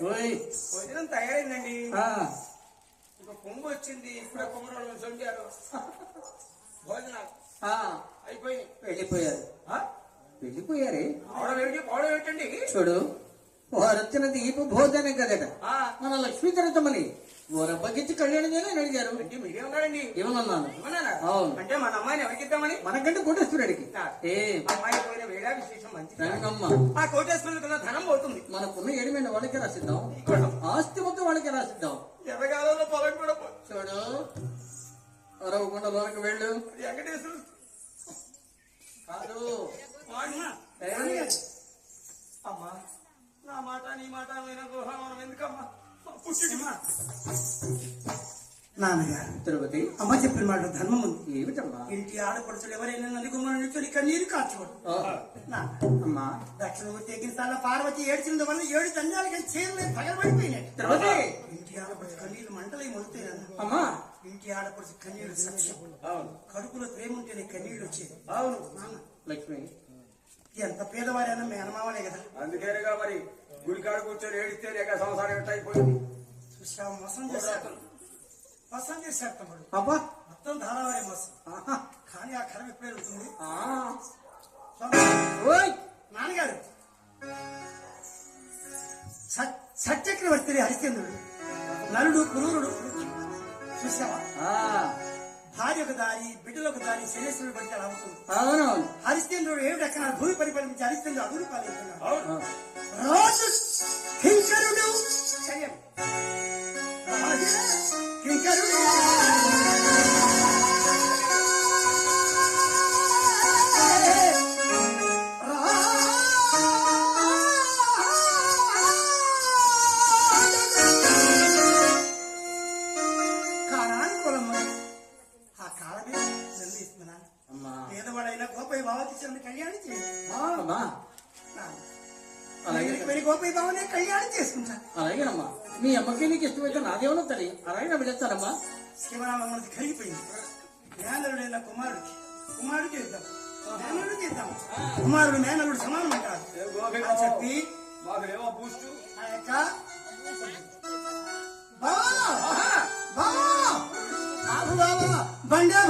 భోజనం తయారైందండి. ఇంకా పొంగు వచ్చింది. ఇప్పుడే కొమ్మరాలు చంపారు. భోజనాలు అయిపోయి వెళ్ళిపోయారు. వెళ్ళిపోయారే ఆవిడ ఏంటండి? చూడు, వారు వచ్చిన దీప భోజనం కదట. మన లక్ష్మీ తరతమని ఊరబ్బకిచ్చి కళ్యాణం చేయాలని అడిగారు. అంటే మీరేమన్నారండి? ఏమన్నాను? అవును. అంటే మన అమ్మాయిని ఎవరికిద్దామని? మనకంటే కోటేశ్వరుడికి. అమ్మాయి పోయిన వేళ విశేషం మంచి. ఆ కోటేశ్వరుడి కన్నా ధనం పోతుంది. మనకున్న ఏడిమైన వాళ్ళకి రాసిద్దాం, ఆస్తి మొత్తం వాళ్ళకి రాసిద్దాం. ఎర్రగాలలో పొలం కూడా చూడు, అరవకుండా లోనకి వెళ్ళు. వెంకటేశ్వరుడు కాదు. అమ్మా, నా మాట నీ మాట మనం ఎందుకమ్మా? నాన్నగారు, తిరుపతి అమ్మ చెప్పిన మాట ధర్మం ఉంది. ఏమిటమ్మా? ఇంటి ఆడపడుచులు ఎవరైనా నలుగురు కన్నీరు కార్చుకోడు. అమ్మా, దక్షిణమూర్తి ఎగిన సార్లు పార్వతి ఏడ్చిన వల్ల 7 దండాలకి చీరలేదు తగలబడిపోయినాయి. తిరుపతి ఇంటి ఆడపడుచు కన్నీరు మంటలై మొలుతాయి. అమ్మా, ఇంటి ఆడపడుచు కన్నీరు సత్యం. కడుపులో ప్రేమ ఉంటేనే కన్నీళ్ళు వచ్చేది. అవును నాన్న, లక్ష్మి ఎంత పేదవారైనా మేనమావలే కదా. అందుకేగా మరి గుడికాడు కూర్చొని ఏడిస్తే లేక సంసారం ఎట్ట అయిపోయింది. చూసా, మోసం చేశాడు. మోసం చేశాడు తమ్ముడు. అబ్బా, మొత్తం ధారావారి మోసం. కానీ ఆ కరం ఎప్పుడే వెళ్తుంది. నాన్నగారు, సచక్రవర్తి హరిశ్చంద్రుడు, నలుడు క్రూరుడు చూసావా? భార్య ఒక దారి, బిడ్డలు ఒక దారి, శనేశ్వరుడు పడితే అలా అవుతుంది. హరిశ్చంద్రుడు 7 ఎకరాల భూమి పరిపాలించి హరిశ్చంద్రుడు అదురు పాలవుతున్నాడు. రాజు కింకరుడు కింకరుడు పేదవాడైనా గోపయ్య బావకి కళ్యాణం చేయాలి. గోపయ్య బావనే కళ్యాణం చేసుకుంటాను. అలాగేనమ్మా, మీ అమ్మకి నీకు ఇష్టమైతే నాదేమన్నా తల్లి. అలాగే వెళ్ళేస్తానమ్మా. శివరామ మనది కలిగిపోయింది. మేనలుడైన కుమారుడికి ఇద్దాం, మేనలుడికి ఇద్దాం. కుమారుడు మేనలుడు సమానం అంటారు అని చెప్పి ఆ యొక్క బండే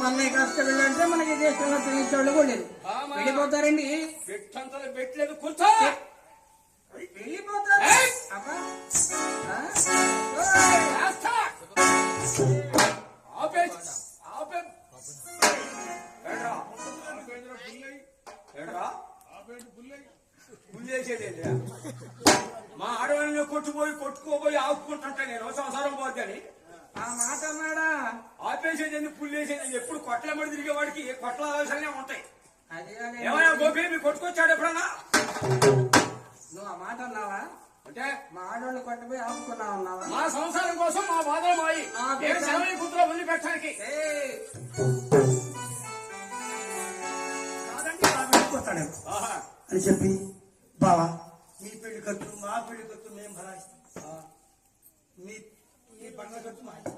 మన్నయ్య కాస్త వెళ్ళంటే మనకి దేశంలో తెలియచేవాళ్ళు కూడా లేదు. వెళ్ళిపోతారండి. పెట్టంతలో పెట్టలేదు, కూర్చో. వెళ్ళిపోతారు. మా ఆడవాళ్ళని కొట్టుకోబోయి ఆపుకుంటుంటా నేను సంసారం పోద్దని. ఆ మాట అన్నాడా? ఆపేసేది పుల్లేసేది. ఎప్పుడు కొట్లమడి తిరిగేవాడికి కొట్ల ఆలోచనలే ఉంటాయి. ఏమయ్యా గోపి మీ కొట్టుకొచ్చాడు ఎప్పుడన్నా? నువ్వు ఆ మాట అన్నావా? అంటే మా ఆడవాళ్ళు కొట్టపోయి ఆపుకున్నా ఉన్నావా? మా సంసారం కోసం మా బాధలు మాయి కూతురు వదిలిపెట్టడానికి అని చెప్పి, బావా మీ పెళ్లి ఖర్చు మా పెళ్లి ఖర్చు మేము భరాయిస్తాం. మీ పండ్ల ఖర్చు మాది,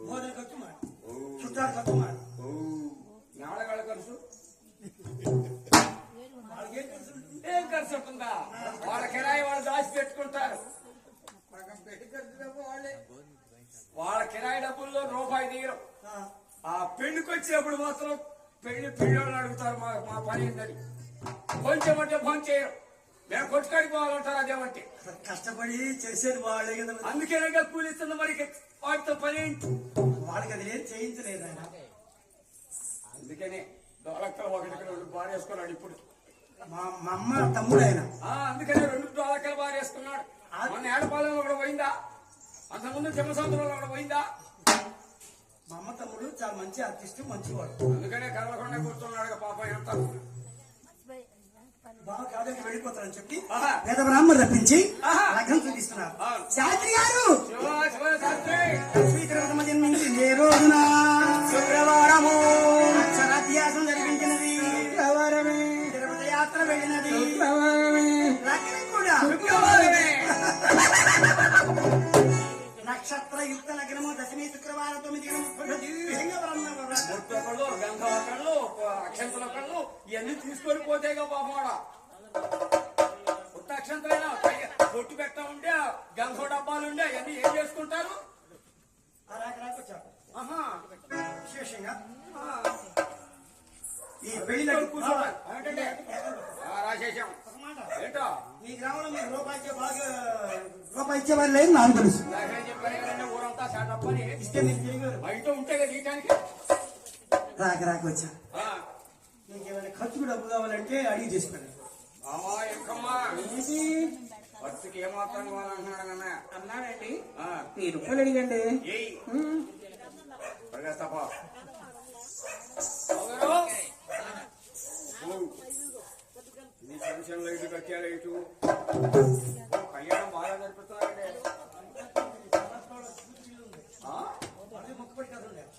భోజన ఖర్చు మాది, చుట్టాల ఖర్చు మాది. నాడగాళ్ళ ఖర్చు ఏం ఖర్చు ఉంటుందా? వాళ్ళ కిరాయి వాళ్ళు దాచి పెట్టుకుంటారు. వాళ్ళ కిరాయి డబ్బుల్లో రూపాయి తీయరు. ఆ పెళ్లికి వచ్చేప్పుడు మాత్రం పెళ్ళిళ్ళని అడుగుతారు మా పని ఏంటని. కొంచెం అంటే ఫోన్ చేయరు. మేము కొట్టుకాడికి పోవాలంటారు. అదేమంటే కష్టపడి చేసేది వాళ్ళే కదా. అందుకేనే కూలిస్తుంది. మరి వాటితో పని ఏంటి? వాళ్ళకి అది ఏం చేయించలేదు ఆయన. అందుకనే డోలక్కలు 1 బాగా వేసుకున్నాడు. ఇప్పుడు మా అమ్మ తమ్ముడు ఆయన. అందుకనే 2 డోలక్కలు బాగా వేసుకున్నాడు. మన ఏడపాలెం ఒకటి పోయిందా? అంతకుముందు జమసముద్రంలో ఒకటి పోయిందా? మా అమ్మ తమ్ముడు చాలా మంచి ఆర్టిస్ట్, మంచివాడు. అందుకనే కలవకుండా కూర్చున్నాడు. పాపం ఎంత బావ కాదని వెళ్ళిపోతారని చెప్పి ఆహా. పేద బ్రాహ్మణులు రప్పించి ఆహా. లగ్నం చూపిస్తున్నారు. అవును. శాస్త్రి గారు శాస్త్రి శ్రీకృష్ణ జన్మించింది ఏ రోజున శుక్రవారము అక్షరాభ్యాసం జరిపించినది, శుక్రవారమే తిరుపతి యాత్ర వెళ్ళినది, శుక్రవారమే లగ్నం కూడా శుక్రవారమే నక్షత్ర యుక్త లగ్నము దశమి శుక్రవారం 9 గంటలకు దివ్యంగా బ్రహ్మ బొట్టు ఒకళ్ళు గంధం ఒకళ్ళు అక్షంతలు ఒకళ్ళు ఇవన్నీ తీసుకొని పోతేగా పాపమాడ కొత్త అక్షంతలైనా బొట్టు పెట్ట ఉండే గంధం డబ్బాలు ఉండే అవన్నీ ఏం చేసుకుంటారు వచ్చారు. ఆహా విశేషంగా ఆ. ఈ పెళ్లి కూర్చోవాలి ఏంటంటే రాసేసాం ఏంటో ఈ గ్రామంలో మీకు రూపాయి ఇచ్చేవారు లేదు నాకు తెలుసు. నాకేం చెప్పారు కదండి ఊరంతా సెటప్ అని ఇస్తే మీరు చేయగలరు. బయట ఉంటే కదా తీయటానికి రాక వచ్చా మీకు ఏమైనా ఖర్చుకు డబ్బు కావాలంటే అడిగి చేసుకోండి. మామా ఎంకమ్మా ఖర్చుకి ఏమాత్రం కావాలంటున్నాడు కన్నా అన్నాడండి. ఆ. 1000 రూపాయలు అడిగండి. ఏయ్ ఉమ్. పరిగెత్తపా నీ పెన్షన్ లైట్ కట్టాలి ఇటు కళ్యాణం బాగా జరిపిస్తున్నారండి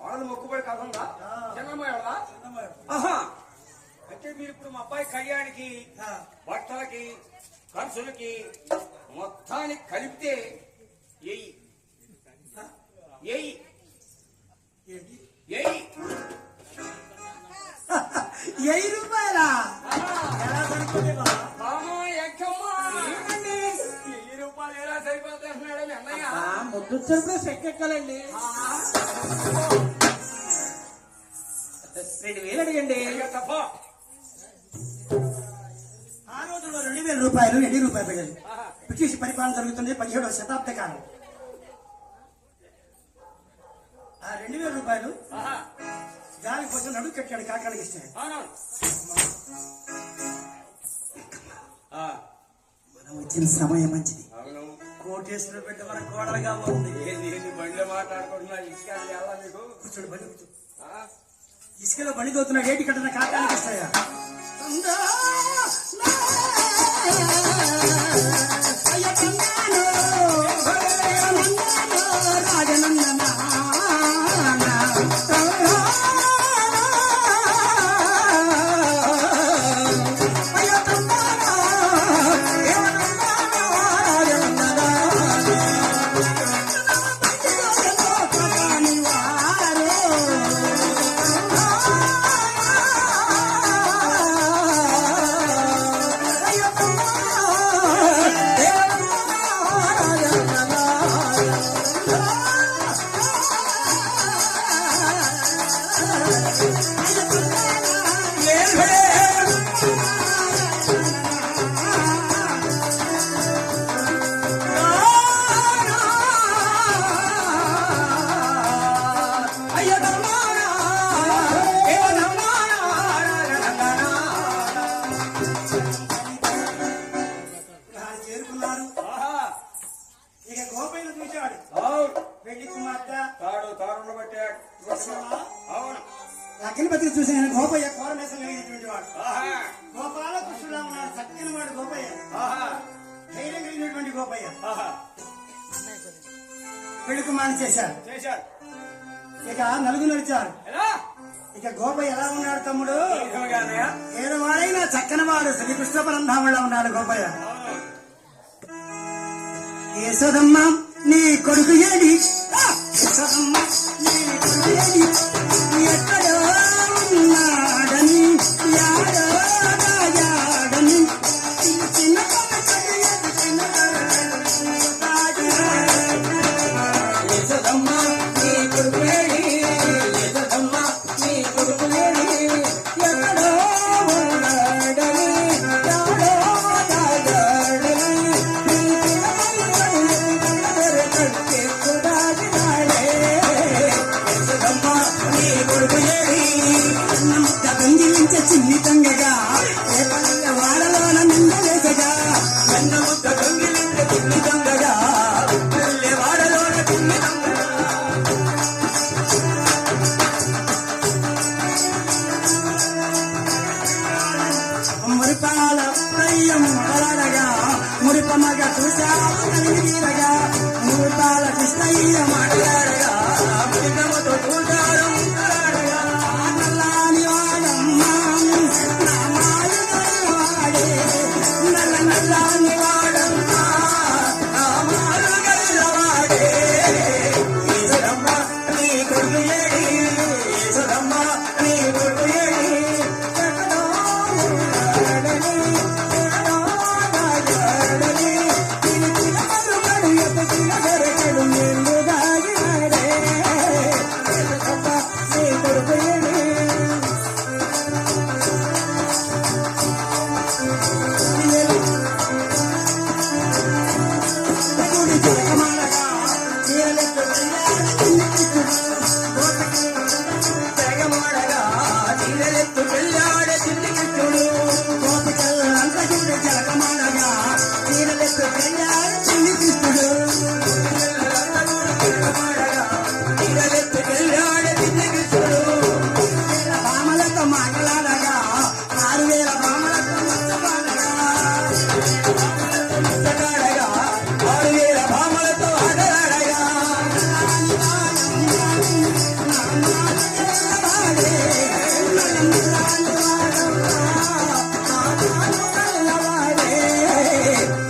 వాళ్ళది మొక్కుబడి కథ ఉందా చిన్నమ్మాయిదా ఆహా అంటే మీరు ఇప్పుడు మా అబ్బాయి కళ్యాణికి బట్టలకి ఖర్చులకి మొత్తానికి కలిపితే ఎయ్యి ఎయ్యి ఎయ్యి 1000 రూపాయలా ఎలా సరిపోతే బాబా? మామా ఎంకమ్మా ₹1000 ఎలా సరిపోతాయి అంటున్నాడు మీ అన్నయ్య ముద్దు చెరుపులో సెక్కెక్కాలండి. 2000 అడిగండి. తప్ప ఆ రోజుల్లో 2000 రూపాయలు 20 రూపాయలు పెట్టాలి. బ్రిటిష్ పరిపాలన జరుగుతుంది 17వ శతాబ్ద కాలం. ఆ 2000 రూపాయలు దాని కోసం నడుగు కట్టాడు కాకానికి ఇస్తే మనం వచ్చిన సమయం మంచిది. అవును కోటేశ్వర బిడ్డ మన కోడలుగా ఉంది. ఏంది బండిలో మాట్లాడుకుంటున్నా ఇసుక ఎలా మీకు కూర్చోడు బండి కూర్చో. ఆ? ఇసుకలో బండి తోతున్న ఏటి కట్టిన కాకానికి ఇస్తాయా చేరుకున్నారు. ఇక గోపైన చూశాడు. పెళ్లి కుమార్తె తారుండ బట్టే అవును అగ్నిపత్రి చూసిన గోపయ్య కోరమేసం కలిగినటువంటి వాడు. ఆహా గోపాల కృష్ణులా ఉన్నాడు. చక్కని వాడు గోపయ్య. ఆహా ధైర్యం కలిగినటువంటి గోపయ్య. ఆహా పెళ్లి కుమార్తె చేశాడు. చేశాడు ఇక నలుగురు నడిచారు. ఎలా ఇక గోపయ్య ఎలా ఉన్నాడు తమ్ముడు? నిజంగానయ్యా? ఏదవాడైనా చక్కని వాడు శ్రీకృష్ణ పరంధాములా ఉన్నాడు గోపయ్య. అవును యశోదమ్మ నీ కొడుకు ఏడి? యశోదమ్మ నీ కొడుకు ఏడి? ఎక్కడో ఉన్నాడని యాడో రాజాడని చిన్న యశోదమ్మ నీ కొడుకు ఏడి? యశోదమ్మ నీ కొడుకు ఏడి? ఎక్కడో ఉన్నాడని, యాడో రాజాడని, నీ చిన్న కట్టే కుడాడినాడే. మాట్లాడగా మృగముతో చూశారు నల్లాని వాడమ్మా నా మాలుగలవాడే నల్ల నల్లాని వాడమ్మా నా మాలుగలవాడే ఈశ్వరమ్మ నీ కొడుకు ఏడి ఈశ్వరమ్మ నీ కొడుకు ఏడి ఎక్కడో ఉన్నాడని ఎక్కడో దాగాడని తిరిగిన మరుగడు ఎతకిన దొరకడు నిన్ను దాగినాడే ఈశ్వరమ్మ నీ కొడుకు ఏడి కుడి జగమానగా నీలెత్తు తెగమాడగా నీలెత్తు వెళ్ళాడే చిన్నికిట్టుడు గోపికల్లంత చూడు జగమానగా నీలెత్తు వెళ్ళాడే చిన్నికిట్టుడు తెగమాడగా నీలెత్తు వెళ్ళాడే చిన్నికిట్టుడు భామలతో మాట్లాడగా 6000 భామలతో మచ్చపాడగా ముచ్చటాడగా 6000 భామలతో ఆటలాడగా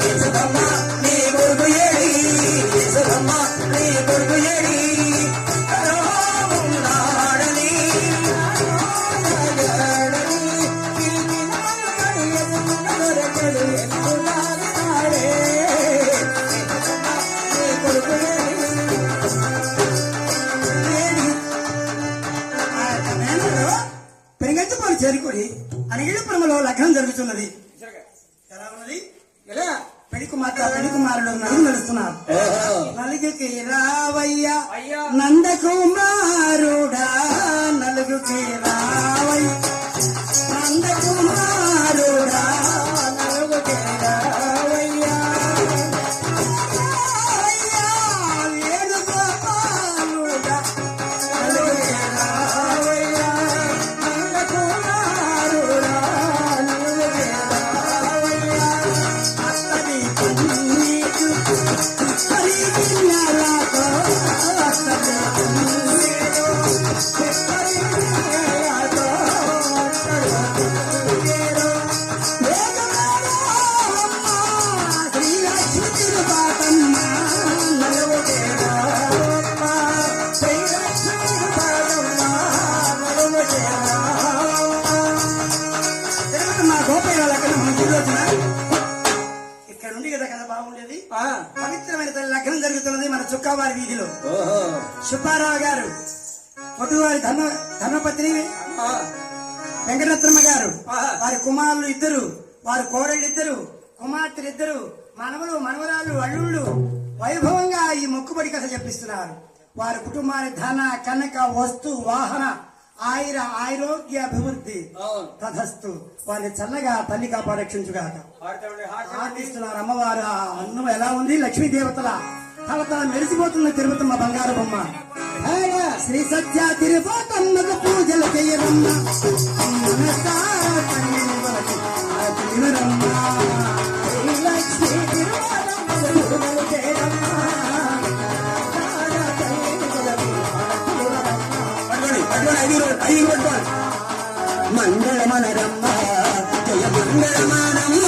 ఈశ్వరమ్మ నీ కొడుకు ఏడి ఈశ్వరమ్మ నీ కొడుకు ఏడి ఎక్కడో ఉన్నాడని దొరకడు ఎన్ను దాగినాడే ఈశ్వరమ్మ నీ కొడుకు ఏడి పెరిగంటిపోని చేరుకుని అనిగిలిపురంలో లగ్నం జరుగుతున్నది ఎలా ఉన్నది ఎలా పెళ్లి కుమారుడు నలుగు నడుస్తున్నారు నలుగుకి రావయ్యా అయ్యా. నందకుమారుడా నలుగుకి రావయ్య నందకుమారుడా నలుగుకి రావయ్యా రావయ్యా, వేణుగోపాలుడా నలుగుకి రావయ్యా నందకుమారుడా నలుగుకి రావయ్యా అత్తడి కన్నీరు పరిగిన్నెలతో అత్తడి కన్నీరు పరిగిన్నెలతో అత్తడి కన్నీరు వేగమేరో అమ్మ శ్రీలక్ష్మి తిరుపాతమ్మ నలుగుకే రావమ్మ శ్రీలక్ష్మి తిరుపాతమ్మ నలుగుకే రావమ్మ తిరుపతమ్మ గోపయ్య లగ్నం మంచి రోజున ఇక్కడ ఉంది కదా కదా బాగుండేది పవిత్రమైన తల్లి లగ్నం జరుగుతున్నది మన చుక్కావారి వీధిలో సుబ్బారావు గారు పొట్టువారి ధర్మపత్ని వెంకటరత్నమ్మ గారు వారి కుమారులు ఇద్దరు వారి కోడళ్ళు ఇద్దరు కుమార్తెలు ఇద్దరు మనవలు మనవరాలు అల్లుళ్ళు వైభవంగా ఈ మొక్కుబడి కథ చెప్పిస్తున్నారు వారి కుటుంబాన్ని ధన కనక వస్తు వాహన ఆరోగ్య అభివృద్ధి తథస్తు వారిని చల్లగా తల్లి కాపారక్షించుగాక ఆర్థిస్తున్నారు అమ్మవారు ఆ అన్నం ఎలా ఉంది లక్ష్మీ దేవతల తల మెరిసిపోతున్న తిరుపతమ్మ బంగారు బొమ్మ శ్రీ సత్య తిరుపతమ్మకు పూజలు చేయరమ్మ నమస్కారం తల్లివరకు ఆరతి ఇవ్వరమ్మ. శ్రీ లక్ష్మీ తిరుపతమ్మకు పూజలు చేయరమ్మ. నమస్కారం తల్లివరకు ఆరతి ఇవ్వరమ్మ. మంగళమనరమ్మ జయ మంగళమానమ్మ